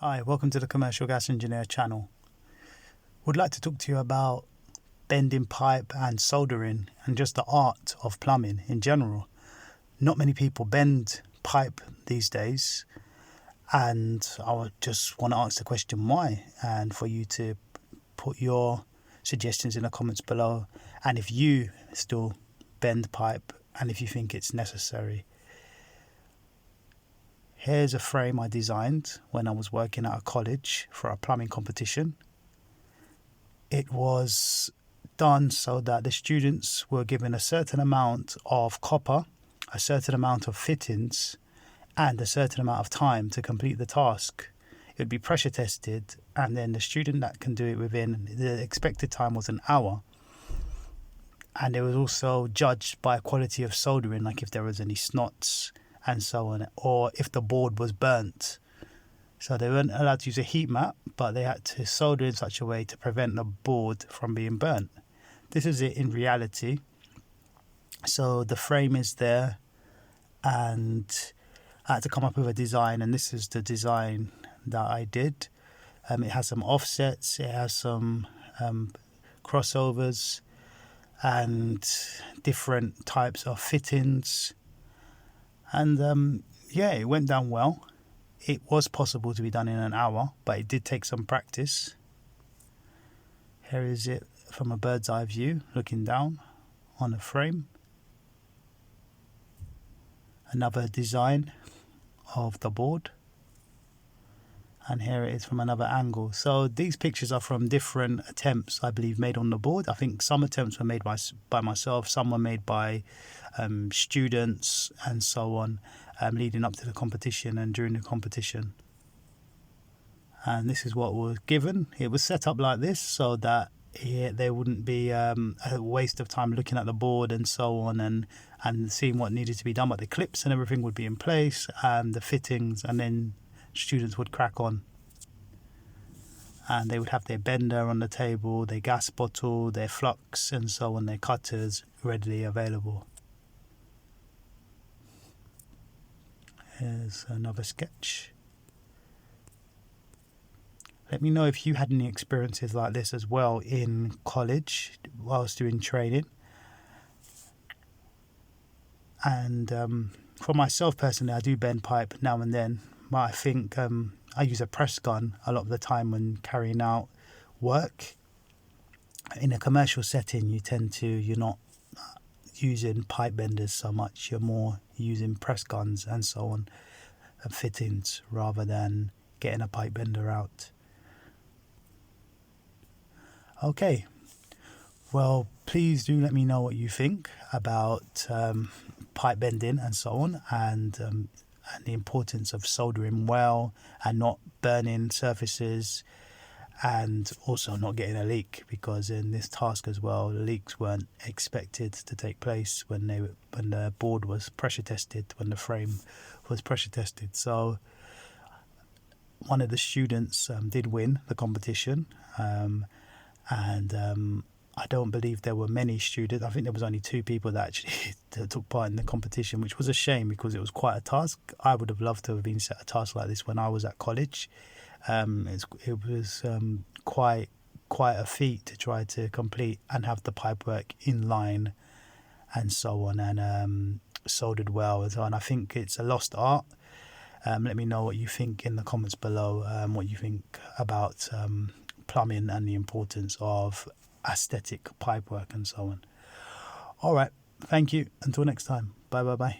Hi, welcome to the Commercial Gas Engineer channel. Would like to talk to you about bending pipe and soldering and just the art of plumbing in general. Not many people bend pipe these days, and I just want to ask the question why, and for you to put your suggestions in the comments below, and if you still bend pipe and if you think it's necessary. Here's a frame I designed when I was working at a college for a plumbing competition. It was done so that the students were given a certain amount of copper, a certain amount of fittings, and a certain amount of time to complete the task. It would be pressure tested, and then the student that can do it within the expected time was an hour. And it was also judged by quality of soldering, like if there was any snots and so on, or if the board was burnt. So they weren't allowed to use a heat mat, but they had to solder in such a way to prevent the board from being burnt. This is it in reality. So the frame is there, and I had to come up with a design, and this is the design that I did. It has some offsets, it has some crossovers and different types of fittings. And it went down well. It was possible to be done in an hour, but it did take some practice. Here is it from a bird's eye view, looking down on the frame. Another design of the board. And here it is from another angle. So these pictures are from different attempts, I believe, made on the board. I think some attempts were made by myself, some were made by students and so on, leading up to the competition and during the competition. And this is what was given. It was set up like this so that there wouldn't be a waste of time looking at the board and so on and seeing what needed to be done. But the clips and everything would be in place, and the fittings, and then students would crack on. And they would have their bender on the table, their gas bottle, their flux and so on, their cutters readily available. Here's another sketch. Let me know if you had any experiences like this as well in college whilst doing training. And for myself personally, I do bend pipe now and then, but I think I use a press gun a lot of the time when carrying out work. In a commercial setting, you're not using pipe benders so much, you're more using press guns and so on, and fittings, rather than getting a pipe bender out. Okay, well, please do let me know what you think about pipe bending and so on, and the importance of soldering well and not burning surfaces, and also not getting a leak, because in this task as well, the leaks weren't expected to take place when the board was pressure tested, when the frame was pressure tested. So one of the students did win the competition, and I don't believe there were many students. I think there was only 2 people that actually took part in the competition, which was a shame because it was quite a task. I would have loved to have been set a task like this when I was at college. It was quite a feat to try to complete and have the pipework in line and so on, and soldered well and so on. I think it's a lost art. Let me know what you think in the comments below, what you think about plumbing and the importance of aesthetic pipework and so on. All right, thank you. Until next time. Bye.